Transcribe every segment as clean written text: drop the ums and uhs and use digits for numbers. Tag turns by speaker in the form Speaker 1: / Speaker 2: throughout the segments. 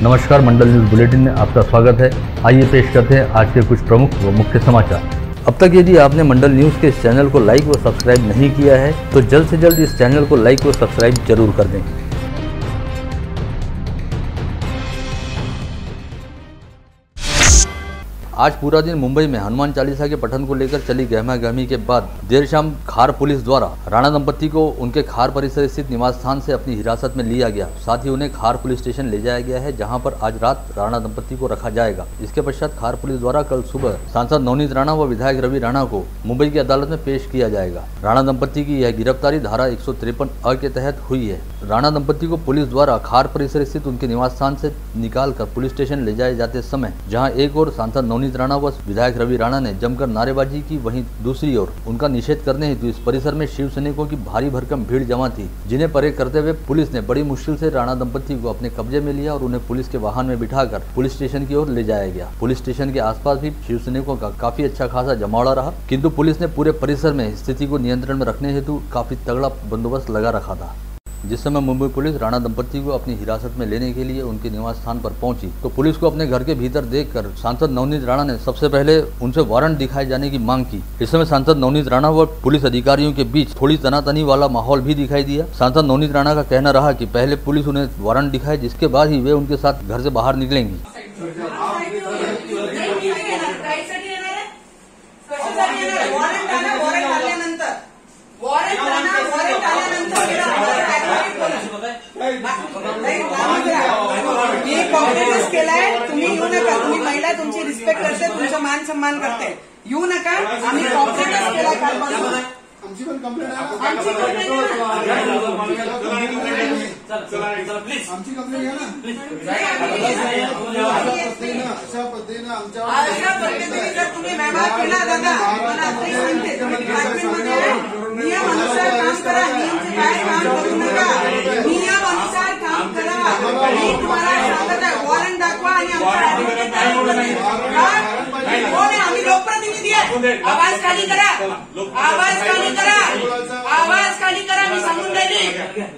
Speaker 1: नमस्कार, मंडल news bulletin में आपका स्वागत है। आइए पेश करते हैं आज के कुछ प्रमुख व मुख्य समाचार। अब तक यदि आपने मंडल न्यूज के इस चैनल को लाइक व सब्सक्राइब नहीं किया है तो जल्द से जल्द इस चैनल को लाइक व सब्सक्राइब जरूर कर दें। आज पूरा दिन मुंबई में हनुमान चालीसा के पठन को लेकर चली गहमागहमी के बाद देर शाम खार पुलिस द्वारा राणा दंपति को उनके खार परिसर स्थित निवास स्थान से अपनी हिरासत में लिया गया। साथ ही उन्हें खार पुलिस स्टेशन ले जाया गया है, जहां पर आज रात राणा दंपति को रखा जाएगा। इसके पश्चात खार पुलिस द्वारा कल सुबह सांसद नवनीत राणा व विधायक रवि राणा को मुंबई की अदालत में पेश किया जाएगा। राणा दंपति की यह गिरफ्तारी धारा 153 के तहत हुई है। राणा दंपति को पुलिस द्वारा खार परिसर स्थित उनके निवास स्थान से निकालकर पुलिस स्टेशन ले जाए जाते समय जहां एक और सांसद नवनीत राणा व विधायक रवि राणा ने जमकर नारेबाजी की, वहीं दूसरी ओर उनका निषेध करने हेतु इस परिसर में शिव सैनिकों की भारी भरकम भीड़ जमा थी, जिन्हें परे करते हुए पुलिस ने बड़ी मुश्किल से राणा दंपति को अपने कब्जे में लिया और उन्हें पुलिस के वाहन में बिठाकर पुलिस स्टेशन की ओर ले जाया गया। पुलिस स्टेशन के आसपास भी शिव सैनिकों का काफी अच्छा खासा जमावड़ा रहा, किंतु पुलिस ने पूरे परिसर में स्थिति को नियंत्रण में रखने हेतु काफी तगड़ा बंदोबस्त लगा रखा था। जिस समय मुंबई पुलिस राणा दंपति को अपनी हिरासत में लेने के लिए उनके निवास स्थान पर पहुंची तो पुलिस को अपने घर के भीतर देखकर सांसद नवनीत राणा ने सबसे पहले उनसे वारंट दिखाए जाने की मांग की। इस समय सांसद नवनीत राणा व पुलिस अधिकारियों के बीच थोड़ी तनातनी वाला माहौल भी दिखाई दिया। सांसद नवनीत राणा का कहना रहा कि पहले पुलिस उन्हें वारंट दिखाए, जिसके बाद ही वे उनके साथ घर से बाहर निकलेंगी।
Speaker 2: केलाय तुम्ही येऊ नका, तुम्ही महिला तुमची रिस्पेक्ट करते, तुमचा मान सन्मान करते, येऊ नका। आम्ही कॉम्प्लेंटच केलाय कालपासून। आमची पण कंप्लेंट आहे, आमची कंप्लेंट अशा पद्धतीने जर तुम्ही व्यवहार केला दादा, मला आताही सांगते नियम अनुसार काम करा, नियमचे काय काम करू नका, नियम अनुसार काम करा। मी तुम्हाला सांगत आहे, वॉरंट दाखवा आणि आम्ही लोकप्रतिनिधी आहे। आवाज खाली करा, आवाज खाली करा, आवाज खाली करा। मी सांगून राहिली,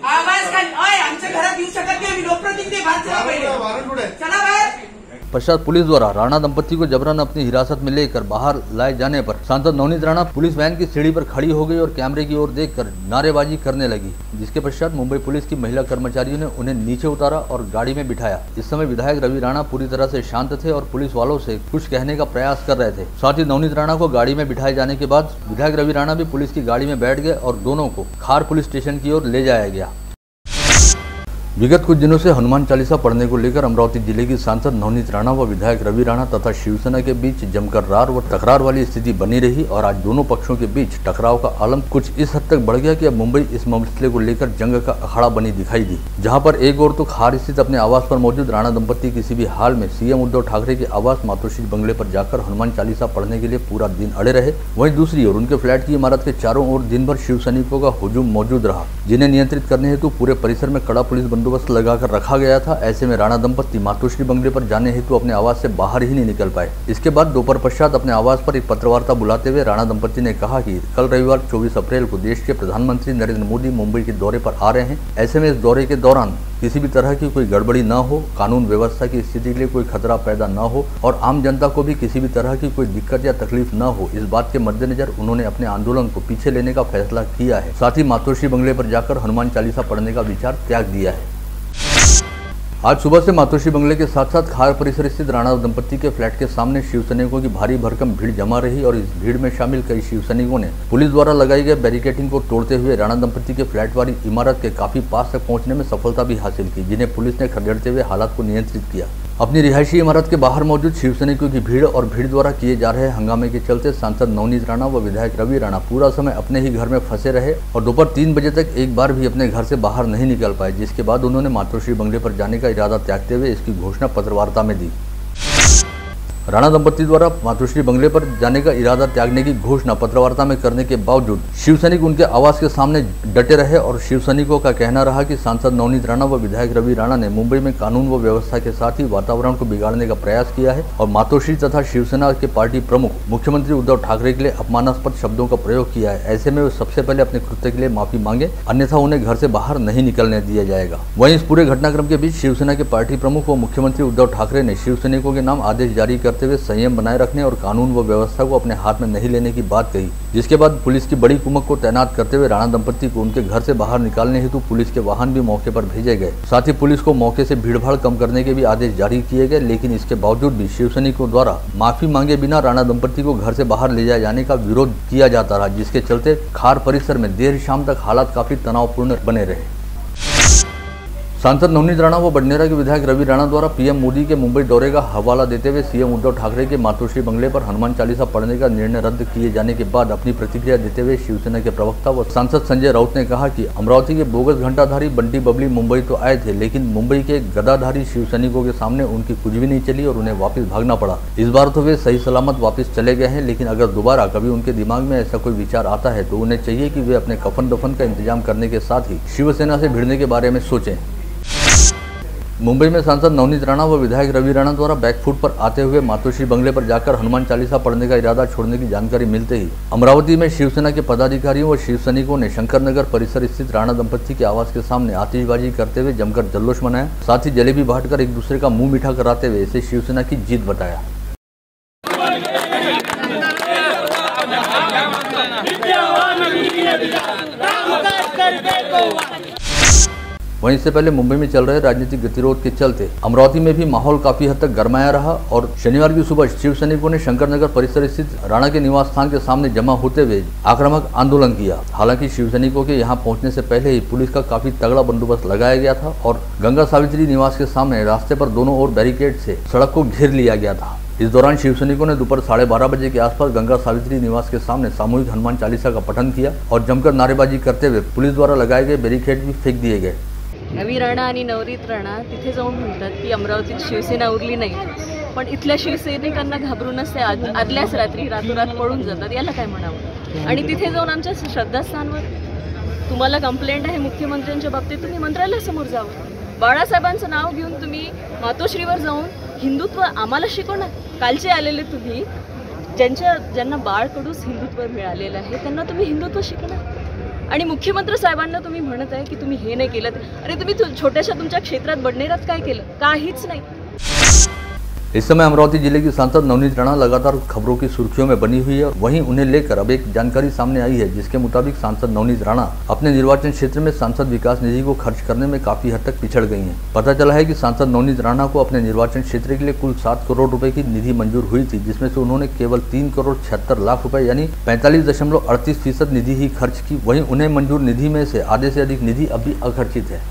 Speaker 2: आवाज खाली। आमच्या घरात येऊ शकत नाही, आम्ही लोकप्रतिनिधी। बाहेर चला, पहिले चला बाहेर।
Speaker 1: पश्चात पुलिस द्वारा राणा दंपति को जबरन अपनी हिरासत में लेकर बाहर लाए जाने पर सांसद नवनीत राणा पुलिस वैन की सीढ़ी पर खड़ी हो गई और कैमरे की ओर देखकर नारेबाजी करने लगी, जिसके पश्चात मुंबई पुलिस की महिला कर्मचारियों ने उन्हें नीचे उतारा और गाड़ी में बिठाया। इस समय विधायक रवि राणा पूरी तरह से शांत थे और पुलिस वालों से कुछ कहने का प्रयास कर रहे थे। साथ ही नवनीत राणा को गाड़ी में बिठाए जाने के बाद विधायक रवि राणा भी पुलिस की गाड़ी में बैठ गए और दोनों को खार पुलिस स्टेशन की ओर ले जाया गया। विगत कुछ दिनों से हनुमान चालीसा पढ़ने को लेकर अमरावती जिले की सांसद नवनीत राणा व विधायक रवि राणा तथा शिवसेना के बीच जमकर रार व तकरार वाली स्थिति बनी रही और आज दोनों पक्षों के बीच टकराव का आलम कुछ इस हद तक बढ़ गया कि अब मुंबई इस मसले को लेकर जंग का अखाड़ा बनी दिखाई दी, जहां पर एक ओर तो खार स्थित अपने आवास पर मौजूद राणा दंपति किसी भी हाल में सीएम उद्धव ठाकरे के आवास मातोश्री बंगले पर जाकर हनुमान चालीसा पढ़ने के लिए पूरा दिन अड़े रहे, वहीं दूसरी ओर उनके फ्लैट की इमारत के चारों ओर दिन भर शिव सैनिकों का हुजूम मौजूद रहा, जिन्हें नियंत्रित करने हेतु पूरे परिसर में कड़ा पुलिस बंदोबस्त लगाकर रखा गया था। ऐसे में राणा दंपति मातोश्री बंगले पर जाने हेतु अपने आवास से बाहर ही नहीं निकल पाए। इसके बाद दोपहर पश्चात अपने आवास पर एक पत्रवार्ता बुलाते हुए राणा दंपति ने कहा कि कल रविवार 24 अप्रैल को देश के प्रधानमंत्री नरेंद्र मोदी मुंबई के दौरे पर आ रहे हैं। ऐसे में इस दौरे के दौरान किसी भी तरह की कोई गड़बड़ी न हो, कानून व्यवस्था की स्थिति के लिए कोई खतरा पैदा न हो और आम जनता को भी किसी भी तरह की कोई दिक्कत या तकलीफ न हो, इस बात के मद्देनजर उन्होंने अपने आंदोलन को पीछे लेने का फैसला किया है। साथ ही मातोश्री बंगले पर जाकर हनुमान चालीसा पढ़ने का विचार त्याग दिया है। आज सुबह से मातोश्री बंगले के साथ साथ खार परिसर स्थित राणा दंपति के फ्लैट के सामने शिव सैनिकों की भारी भरकम भीड़ जमा रही और इस भीड़ में शामिल कई शिव सैनिकों ने पुलिस द्वारा लगाई गई बैरिकेडिंग को तोड़ते हुए राणा दंपति के फ्लैट वाली इमारत के काफी पास तक पहुंचने में सफलता भी हासिल की, जिन्हें पुलिस ने खदेड़ते हुए हालात को नियंत्रित किया। अपनी रिहायशी इमारत के बाहर मौजूद शिव सैनिकों की भीड़ और भीड़ द्वारा किए जा रहे हंगामे के चलते सांसद नवनीत राणा व विधायक रवि राणा पूरा समय अपने ही घर में फंसे रहे और दोपहर 3 बजे तक एक बार भी अपने घर से बाहर नहीं निकल पाए, जिसके बाद उन्होंने मातोश्री बंगले पर जाने का इरादा त्यागते हुए इसकी घोषणा पत्रवार्ता में दी। राणा दंपति द्वारा मातोश्री बंगले पर जाने का इरादा त्यागने की घोषणा पत्रवार्ता में करने के बावजूद शिव सैनिक उनके आवास के सामने डटे रहे और शिव सैनिकों का कहना रहा कि सांसद नवनीत राणा व विधायक रवि राणा ने मुंबई में कानून व व्यवस्था के साथ ही वातावरण को बिगाड़ने का प्रयास किया है और मातोश्री तथा शिवसेना के पार्टी प्रमुख मुख्यमंत्री उद्धव ठाकरे के लिए अपमानास्पद शब्दों का प्रयोग किया है। ऐसे में वे सबसे पहले अपने कृत्य के लिए माफी मांगे, अन्यथा उन्हें घर से बाहर नहीं निकलने दिया जाएगा। वहीं इस पूरे घटनाक्रम के बीच शिवसेना के पार्टी प्रमुख व मुख्यमंत्री उद्धव ठाकरे ने शिव सैनिकों के नाम आदेश जारी करते हुए संयम बनाए रखने और कानून व व्यवस्था को अपने हाथ में नहीं लेने की बात कही, जिसके बाद पुलिस की बड़ी कुमक को तैनात करते हुए राणा दंपति को उनके घर से बाहर निकालने हेतु पुलिस के वाहन भी मौके पर भेजे गए। साथ ही पुलिस को मौके से भीड़भाड़ कम करने के भी आदेश जारी किए गए, लेकिन इसके बावजूद भी शिव सैनिकों द्वारा माफी मांगे बिना राणा दंपति को घर से बाहर ले जाने का विरोध किया जाता रहा, जिसके चलते खार परिसर में देर शाम तक हालात काफी तनावपूर्ण बने रहे। सांसद नवनीत राणा व बडनेरा के विधायक रवि राणा द्वारा पीएम मोदी के मुंबई दौरे का हवाला देते हुए सीएम उद्धव ठाकरे के मातोश्री बंगले पर हनुमान चालीसा पढ़ने का निर्णय रद्द किए जाने के बाद अपनी प्रतिक्रिया देते हुए शिवसेना के प्रवक्ता व सांसद संजय राउत ने कहा कि अमरावती के बोगस घंटाधारी बंटी बबली मुंबई तो आए थे, लेकिन मुंबई के गदाधारी शिव सैनिकों के सामने उनकी कुछ भी नहीं चली और उन्हें वापस भागना पड़ा। इस बार तो वे सही सलामत वापस चले गए हैं, लेकिन अगर दोबारा कभी उनके दिमाग में ऐसा कोई विचार आता है तो उन्हें चाहिए कि वे अपने कफन दफन का इंतजाम करने के साथ ही शिवसेना से भिड़ने के बारे में सोचें। मुंबई में सांसद नवनीत राणा व विधायक रवि राणा द्वारा बैकफुट पर आते हुए मातोश्री बंगले पर जाकर हनुमान चालीसा पढ़ने का इरादा छोड़ने की जानकारी मिलते ही अमरावती में शिवसेना के पदाधिकारियों व शिव सैनिकों ने शंकरनगर परिसर स्थित राणा दंपति के आवास के सामने आतिशबाजी करते हुए जमकर जल्लोष मनाया, साथ ही जलेबी बांटकर एक दूसरे का मुंह मीठा कराते हुए इसे शिवसेना की जीत बताया। वहीं इससे पहले मुंबई में चल रहे राजनीतिक गतिरोध के चलते अमरावती में भी माहौल काफी हद तक गरमाया रहा और शनिवार की सुबह शिव सैनिकों ने शंकरनगर परिसर स्थित राणा के निवास स्थान के सामने जमा होते हुए आक्रामक आंदोलन किया। हालांकि शिव सैनिकों के यहां पहुंचने से पहले ही पुलिस का काफी तगड़ा बंदोबस्त लगाया गया था और गंगा सावित्री निवास के सामने रास्ते पर दोनों ओर बैरिकेड से सड़क को घेर लिया गया था। इस दौरान शिव सैनिकों ने दोपहर 12:30 बजे के आसपास गंगा सावित्री निवास के सामने सामूहिक हनुमान चालीसा का पठन किया और जमकर नारेबाजी करते हुए पुलिस द्वारा लगाए गए बैरिकेड भी फेंक दिए गए।
Speaker 3: रवि राणा आणि नवनीत राणा तिथे जाऊन म्हणतात की अमरावतीत शिवसेना उरली नाही, पण इथल्या शिवसैनिकांना घाबरूनच ते आदल्याच रात्री रातोरात पळून जातात, याला काय म्हणावं। आणि तिथे जाऊन आमच्या श्रद्धास्थानवर तुम्हाला कंप्लेंट आहे मुख्यमंत्र्यांच्या बाबतीत, तुम्ही मंत्रालयासमोर जावं। बाळासाहेबांचं नाव घेऊन तुम्ही मातोश्रीवर जाऊन हिंदुत्व आम्हाला शिकवणार। कालचे आलेले तुम्ही ज्यांना बाळकडूच हिंदुत्व मिळालेलं आहे त्यांना तुम्ही हिंदुत्व शिकणार आणि मुख्यमंत्री साहेबांना तुम्ही म्हणत आहे की तुम्ही हे नाही केलं। अरे तुम्ही छोट्याशा तुमच्या क्षेत्रात बडनेरात काय केलं? काहीच नाही।
Speaker 1: इस समय अमरावती जिले की सांसद नवनीत राणा लगातार खबरों की सुर्खियों में बनी हुई है। वहीं उन्हें लेकर अब एक जानकारी सामने आई है, जिसके मुताबिक सांसद नवनीत राणा अपने निर्वाचन क्षेत्र में सांसद विकास निधि को खर्च करने में काफी हद तक पिछड़ गई हैं। पता चला है कि सांसद नवनीत राणा को अपने निर्वाचन क्षेत्र के लिए कुल 7 करोड़ रुपए की निधि मंजूर हुई थी, जिसमें से उन्होंने केवल 3 करोड़ 76 लाख रुपए यानी 45.38% निधि ही खर्च की। वहीं उन्हें मंजूर निधि में से आधे से अधिक निधि अभी अखर्चित है।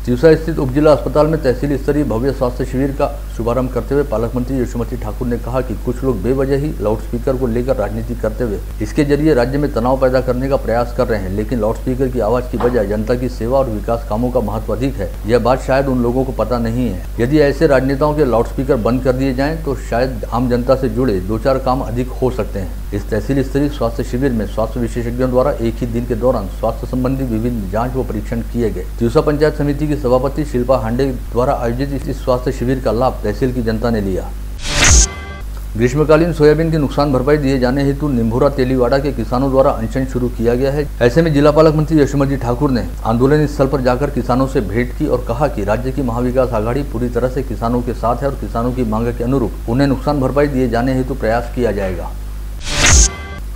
Speaker 1: सिरसा स्थित उपजिला अस्पताल में तहसील स्तरीय भव्य स्वास्थ्य शिविर का शुभारंभ करते हुए पालक मंत्री यशोमती ठाकुर ने कहा कि कुछ लोग बेवजह ही लाउडस्पीकर को लेकर राजनीति करते हुए इसके जरिए राज्य में तनाव पैदा करने का प्रयास कर रहे हैं, लेकिन लाउडस्पीकर की आवाज की बजाय जनता की सेवा और विकास कामों का महत्व अधिक है। यह बात शायद उन लोगों को पता नहीं है। यदि ऐसे राजनेताओं के लाउडस्पीकर बंद कर दिए जाएं तो शायद आम जनता से जुड़े 2-4 काम अधिक हो सकते हैं। इस तहसील स्तरीय स्वास्थ्य शिविर में स्वास्थ्य विशेषज्ञों द्वारा एक ही दिन के दौरान स्वास्थ्य संबंधी विभिन्न जांच व परीक्षण किए गए। तिरसा पंचायत समिति की सभापति शिल्पा हांडे द्वारा आयोजित इस स्वास्थ्य शिविर का लाभ तहसील की जनता ने लिया। ग्रीष्मकालीन सोयाबीन की नुकसान भरपाई दिए जाने हेतु निम्भोरा तेलीवाड़ा के किसानों द्वारा अनशन शुरू किया गया है। ऐसे में जिला पालक मंत्री यशोमती ठाकुर ने आंदोलन स्थल पर जाकर किसानों से भेंट की और कहा कि राज्य की महाविकास आघाड़ी पूरी तरह से किसानों के साथ है और किसानों की मांग के अनुरूप उन्हें नुकसान भरपाई दिए जाने हेतु प्रयास किया जाएगा।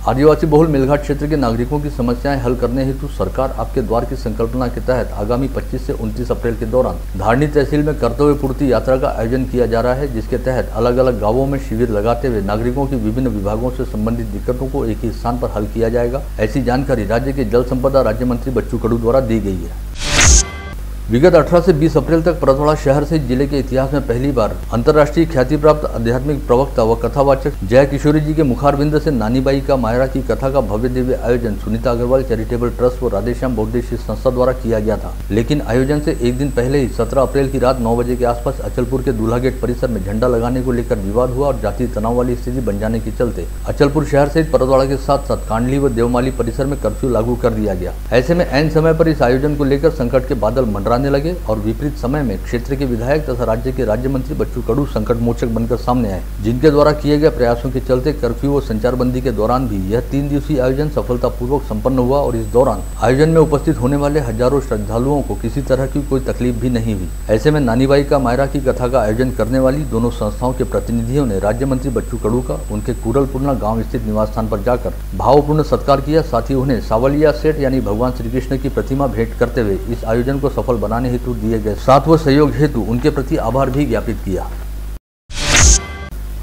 Speaker 1: आदिवासी बहुल मेलघाट क्षेत्र के नागरिकों की समस्याएं हल करने हेतु सरकार आपके द्वार की संकल्पना के तहत आगामी 25 से 29 अप्रैल के दौरान धारनी तहसील में कर्तव्य पूर्ति यात्रा का आयोजन किया जा रहा है, जिसके तहत अलग अलग गांवों में शिविर लगाते हुए नागरिकों की विभिन्न विभागों से संबंधित दिक्कतों को एक ही स्थान पर हल किया जाएगा। ऐसी जानकारी राज्य के जल संपदा राज्य मंत्री बच्चू कडू द्वारा दी गई है। विगत 18 से 20 अप्रैल तक परतवाड़ा शहर से जिले के इतिहास में पहली बार अंतर्राष्ट्रीय ख्याति प्राप्त आध्यात्मिक प्रवक्ता व कथावाचक जय किशोरी जी के मुखारबिंद से नानीबाई का मायरा की कथा का भव्य दिव्य आयोजन सुनीता अग्रवाल चैरिटेबल ट्रस्ट व राधेश्याम बहुउद्देशीय संस्था द्वारा किया गया था। लेकिन आयोजन से एक दिन पहले ही 17 अप्रैल की रात 9 बजे के आसपास अचलपुर के दूल्हा गेट परिसर में झंडा लगाने को लेकर विवाद हुआ और जातीय तनाव वाली स्थिति बन जाने के चलते अचलपुर शहर सहित परतवाड़ा के साथ साथ कांडली व देवमाली परिसर में कर्फ्यू लागू कर दिया गया। ऐसे में ऐन समय पर इस आयोजन को लेकर संकट के बादल मंडराने लगे और विपरीत समय में क्षेत्र के विधायक तथा राज्य के राज्य मंत्री बच्चू कडू संकट मोचक बनकर सामने आए, जिनके द्वारा किए गए प्रयासों के चलते कर्फ्यू व संचारबंदी के दौरान भी यह 3 दिवसीय आयोजन सफलतापूर्वक संपन्न हुआ और इस दौरान आयोजन में उपस्थित होने वाले हजारों श्रद्धालुओं को किसी तरह की कोई तकलीफ भी नहीं हुई। ऐसे में नानीबाई का मायरा की कथा का आयोजन करने वाली दोनों संस्थाओं के प्रतिनिधियों ने राज्य मंत्री बच्चू कडू का उनके कुरलपुरना गाँव स्थित निवास स्थान पर जाकर भावपूर्ण सत्कार किया। साथ ही उन्हें सावलिया सेठ यानी भगवान श्री कृष्ण की प्रतिमा भेंट करते हुए इस आयोजन को सफल बनाने हेतु दिए गए साथ व सहयोग हेतु उनके प्रति आभार भी ज्ञापित किया।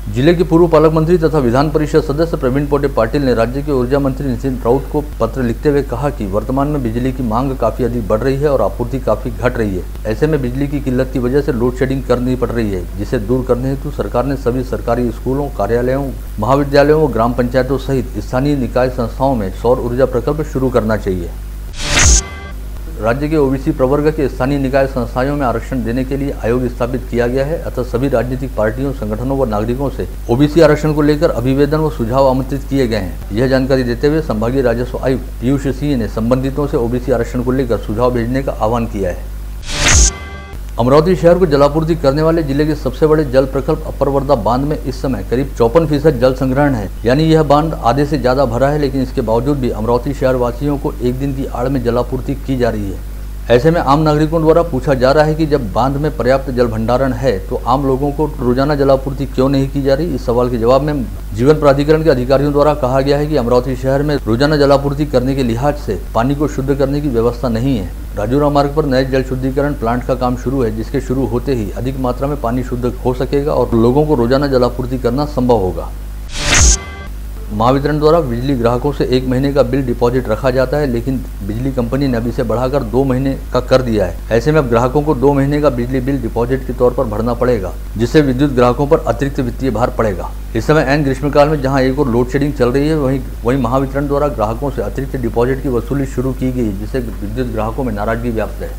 Speaker 1: जिले के पूर्व पालक मंत्री तथा विधान परिषद सदस्य प्रवीण पोटे पाटिल ने राज्य के ऊर्जा मंत्री नितिन राउत को पत्र लिखते हुए कहा कि वर्तमान में बिजली की मांग काफी अधिक बढ़ रही है और आपूर्ति काफी घट रही है। ऐसे में बिजली की किल्लत की वजह से लोड शेडिंग करनी पड़ रही है, जिसे दूर करने हेतु सरकार ने सभी सरकारी स्कूलों, कार्यालयों, महाविद्यालयों व ग्राम पंचायतों सहित स्थानीय निकाय संस्थाओं में सौर ऊर्जा प्रकल्प शुरू करना चाहिए। राज्य के ओबीसी प्रवर्ग के स्थानीय निकाय संस्थाओं में आरक्षण देने के लिए आयोग स्थापित किया गया है। अतः सभी राजनीतिक पार्टियों, संगठनों व नागरिकों से ओबीसी आरक्षण को लेकर अभिवेदन व सुझाव आमंत्रित किए गए हैं। यह जानकारी देते हुए संभागीय राजस्व आयुक्त पीयूष सिंह ने संबंधितों से ओबीसी आरक्षण को लेकर सुझाव भेजने का आह्वान किया है। अमरावती शहर को जलापूर्ति करने वाले जिले के सबसे बड़े जल प्रकल्प अपर वर्धा बांध में इस समय करीब 54% जल संग्रहण है, यानी यह बांध आधे से ज्यादा भरा है। लेकिन इसके बावजूद भी अमरावती शहर वासियों को एक दिन की आड़ में जलापूर्ति की जा रही है। ऐसे में आम नागरिकों द्वारा पूछा जा रहा है कि जब बांध में पर्याप्त जल भंडारण है तो आम लोगों को रोजाना जलापूर्ति क्यों नहीं की जा रही। इस सवाल के जवाब में जीवन प्राधिकरण के अधिकारियों द्वारा कहा गया है कि अमरावती शहर में रोजाना जलापूर्ति करने के लिहाज से पानी को शुद्ध करने की व्यवस्था नहीं है। राजूरा मार्ग पर नए जल शुद्धिकरण प्लांट का काम शुरू है, जिसके शुरू होते ही अधिक मात्रा में पानी शुद्ध हो सकेगा और लोगों को रोजाना जलापूर्ति करना संभव होगा। महावितरण द्वारा बिजली ग्राहकों से 1 महीने का बिल डिपॉजिट रखा जाता है, लेकिन बिजली कंपनी ने अभी से बढ़ाकर 2 महीने का कर दिया है। ऐसे में अब ग्राहकों को 2 महीने का बिजली बिल डिपॉजिट के तौर पर भरना पड़ेगा, जिससे विद्युत ग्राहकों पर अतिरिक्त वित्तीय भार पड़ेगा। इस समय एन ग्रीष्मकाल में जहां एक और लोड शेडिंग चल रही है, वहीं महावितरण द्वारा ग्राहकों से अतिरिक्त डिपॉजिट की वसूली शुरू की गई, जिससे विद्युत ग्राहकों में नाराजगी व्याप्त है।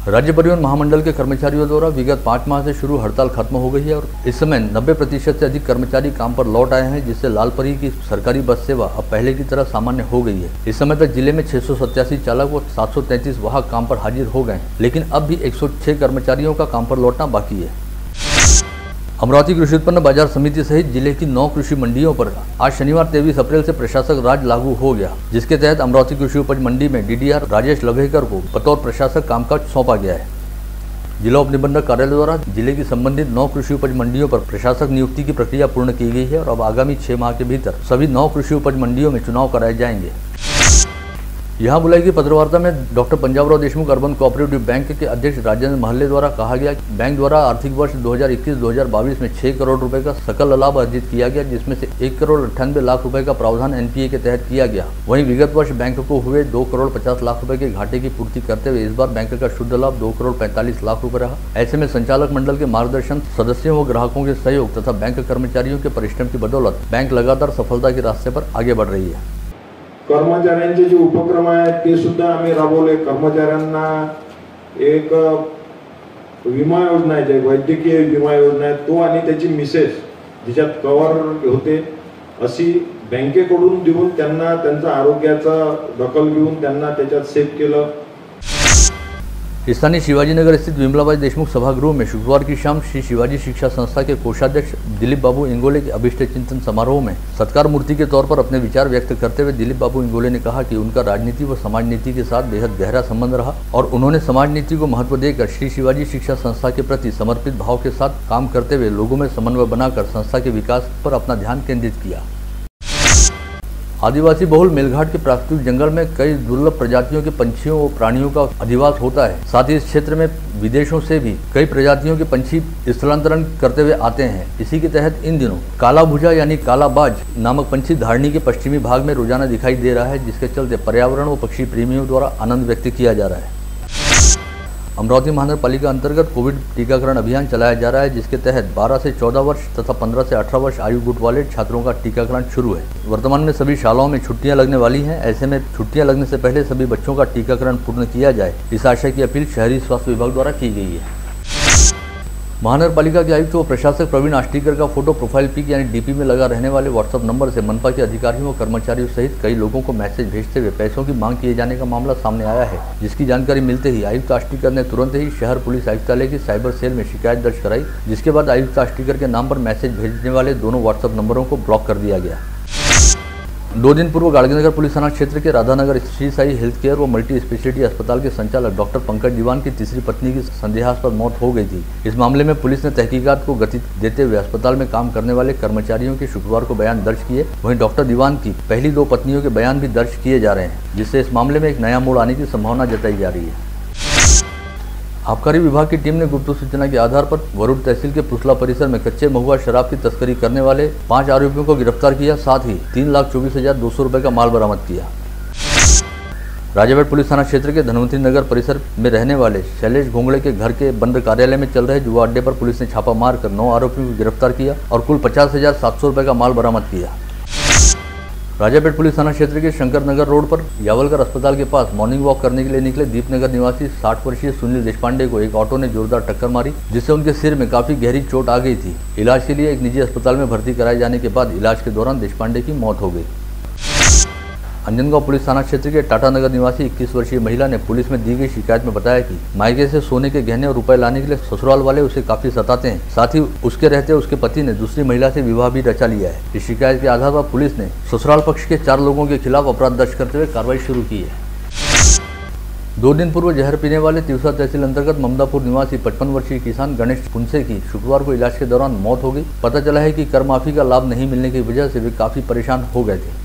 Speaker 1: राज्य परिवहन महामंडल के कर्मचारियों द्वारा विगत 5 माह से शुरू हड़ताल खत्म हो गई है और इस समय 90% से अधिक कर्मचारी काम पर लौट आए हैं, जिससे लालपरी की सरकारी बस सेवा अब पहले की तरह सामान्य हो गई है। इस समय तक जिले में 687 चालक व 733 वाहक काम पर हाजिर हो गए, लेकिन अब भी 106 कर्मचारियों का काम पर लौटना बाकी है। अमरावती कृषि उत्पन्न बाजार समिति सहित जिले की 9 कृषि मंडियों पर आज शनिवार 23 अप्रैल से प्रशासक राज लागू हो गया, जिसके तहत अमरावती कृषि उपज मंडी में डीडीआर राजेश लवेकर को बतौर प्रशासक कामकाज सौंपा गया है। जिला उप निबंधक कार्यालय द्वारा जिले की संबंधित 9 कृषि उपज मंडियों पर प्रशासक नियुक्ति की प्रक्रिया पूर्ण की गई है और अब आगामी 6 माह के भीतर सभी 9 कृषि उपज मंडियों में चुनाव कराए जाएंगे। यहाँ बुलाई गई पत्रवार्ता में doctor Panjabrao Deshmukh urban cooperative bank के अध्यक्ष राजेंद्र महले द्वारा कहा गया कि बैंक द्वारा आर्थिक वर्ष 2021-2022 में 6 करोड़ रुपए का सकल लाभ अर्जित किया गया, जिसमें से 1 करोड़ 98 लाख रुपए का प्रावधान एनपीए के तहत किया गया। वहीं विगत वर्ष बैंक को हुए 2 करोड़ 50 लाख रुपए के घाटे की पूर्ति करते हुए इस बार बैंक का शुद्ध लाभ 2 करोड़ 45 लाख रुपए रहा। ऐसे में संचालक मंडल के मार्गदर्शन, सदस्यों व ग्राहकों के सहयोग तथा बैंक कर्मचारियों के परिश्रम की बदौलत बैंक लगातार सफलता के रास्ते पर आगे बढ़ रही है।
Speaker 4: कर्मचाऱ्यांचे जे उपक्रम आहेत ते सुद्धा आम्ही राबवले। कर्मचाऱ्यांना एक विमा योजना आहे, वैद्यकीय विमा योजना आहे, तो आणि त्याची मिसेस जिच्यात कव्हर होते अशी बँकेकडून देऊन त्यांना त्यांच्या आरोग्याचा दखल घेऊन त्यांना त्याच्यात सेव्ह केलं।
Speaker 1: स्थानीय शिवाजीनगर स्थित विमलाबाई देशमुख सभागृह में शुक्रवार की शाम श्री शिवाजी शिक्षा संस्था के कोषाध्यक्ष दिलीप बाबू इंगोले के अभिष्ट चिंतन समारोह में सत्कार मूर्ति के तौर पर अपने विचार व्यक्त करते हुए दिलीप बाबू इंगोले ने कहा कि उनका राजनीति व समाज नीति के साथ बेहद गहरा संबंध रहा और उन्होंने समाज नीति को महत्व देकर श्री शिवाजी शिक्षा संस्था के प्रति समर्पित भाव के साथ काम करते हुए लोगों में समन्वय बनाकर संस्था के विकास पर अपना ध्यान केंद्रित किया। आदिवासी बहुल मेलघाट के प्राकृतिक जंगल में कई दुर्लभ प्रजातियों के पंछियों और प्राणियों का अधिवास होता है। साथ ही इस क्षेत्र में विदेशों से भी कई प्रजातियों के पंछी स्थलांतरण करते हुए आते हैं। इसी के तहत इन दिनों काला भुजा यानी कालाबाज नामक पंछी धारणी के पश्चिमी भाग में रोजाना दिखाई दे रहा है, जिसके चलते पर्यावरण व पक्षी प्रेमियों द्वारा आनंद व्यक्त किया जा रहा है। अमरावती महानगर पालिका अंतर्गत कोविड टीकाकरण अभियान चलाया जा रहा है, जिसके तहत 12 से 14 वर्ष तथा 15 से 18 वर्ष आयु गुट वाले छात्रों का टीकाकरण शुरू है। वर्तमान में सभी शालाओं में छुट्टियां लगने वाली हैं। ऐसे में छुट्टियां लगने से पहले सभी बच्चों का टीकाकरण पूर्ण किया जाए, इस आशय की अपील शहरी स्वास्थ्य विभाग द्वारा की गई है। महानगर पालिका के आयुक्त व प्रशासक प्रवीण आष्टीकर का फोटो प्रोफाइल पिक यानी डीपी में लगा रहने वाले व्हाट्सएप नंबर से मनपा के अधिकारियों व कर्मचारियों सहित कई लोगों को मैसेज भेजते हुए पैसों की मांग किए जाने का मामला सामने आया है, जिसकी जानकारी मिलते ही आयुक्त आष्टीकर ने तुरंत ही शहर पुलिस आयुक्तालय की साइबर सेल में शिकायत दर्ज कराई, जिसके बाद आयुक्त आष्टीकर के नाम पर मैसेज भेजने वाले दोनों व्हाट्सएप नंबरों को ब्लॉक कर दिया गया। 2 दिन पूर्व गाड़गीनगर पुलिस थाना क्षेत्र के राधानगर श्री साई हेल्थ केयर व मल्टी स्पेशलिटी अस्पताल के संचालक डॉक्टर पंकज दीवान की तीसरी पत्नी की संदेहास्पद मौत हो गई थी। इस मामले में पुलिस ने तहकीकात को गति देते हुए अस्पताल में काम करने वाले कर्मचारियों के शुक्रवार को बयान दर्ज किए। वहीं डॉक्टर दीवान की पहली 2 पत्नियों के बयान भी दर्ज किए जा रहे हैं, जिससे इस मामले में एक नया मोड़ आने की संभावना जताई जा रही है। आबकारी विभाग की टीम ने गुप्त सूचना के आधार पर वरुण तहसील के पुसला परिसर में कच्चे महुआ शराब की तस्करी करने वाले 5 आरोपियों को गिरफ्तार किया, साथ ही 3,24,200 रुपए का माल बरामद किया। राजापेट पुलिस थाना क्षेत्र के धनवंतरी नगर परिसर में रहने वाले शैलेश घोंगड़े के घर के बंद कार्यालय में चल रहे जुआ अड्डे पर पुलिस ने छापा मारकर 9 आरोपियों को गिरफ्तार किया और कुल 50,700 रुपए का माल बरामद किया। राजापेट पुलिस थाना क्षेत्र के शंकर नगर रोड पर यावलकर अस्पताल के पास मॉर्निंग वॉक करने के लिए निकले दीपनगर निवासी 60 वर्षीय सुनील देशपांडे को एक ऑटो ने जोरदार टक्कर मारी, जिससे उनके सिर में काफी गहरी चोट आ गई थी। इलाज के लिए एक निजी अस्पताल में भर्ती कराए जाने के बाद इलाज के दौरान देशपांडे की मौत हो गई। अंजनगांव पुलिस थाना क्षेत्र के टाटा नगर निवासी 21 वर्षीय महिला ने पुलिस में दी गई शिकायत में बताया कि मायके से सोने के गहने और रुपए लाने के लिए ससुराल वाले उसे काफी सताते हैं, साथ ही उसके रहते उसके पति ने दूसरी महिला से विवाह भी रचा लिया है। इस शिकायत के आधार पर पुलिस ने ससुराल पक्ष के 4 लोगों के खिलाफ अपराध दर्ज करते हुए कार्रवाई शुरू की है। 2 दिन पूर्व जहर पीने वाले तिवसा तहसील अंतर्गत ममदापुर निवासी 55 वर्षीय किसान गणेश पुंसे की शुक्रवार को इलाज के दौरान मौत हो गई। पता चला है कि कर माफी का लाभ नहीं मिलने की वजह से वे काफी परेशान हो गए थे।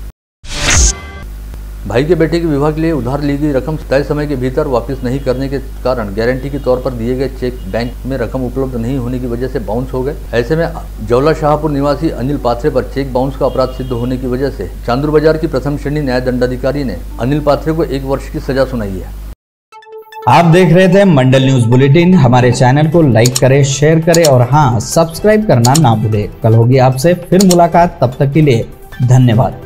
Speaker 1: भाई के बेटे के विवाह के लिए उधार ली गई रकम तय समय के भीतर वापस नहीं करने के कारण गारंटी के तौर पर दिए गए चेक बैंक में रकम उपलब्ध नहीं होने की वजह से बाउंस हो गए। ऐसे में जौला शाहपुर निवासी अनिल पात्रे पर चेक बाउंस का अपराध सिद्ध होने की वजह से चांदूर बाजार की प्रथम श्रेणी न्याय दंडाधिकारी ने अनिल पात्रे को 1 वर्ष की सजा सुनाई है।
Speaker 5: आप देख रहे थे मंडल न्यूज बुलेटिन। हमारे चैनल को लाइक करें, शेयर करें और हाँ, सब्सक्राइब करना ना भूलें। कल होगी आपसे फिर मुलाकात, तब तक के लिए धन्यवाद।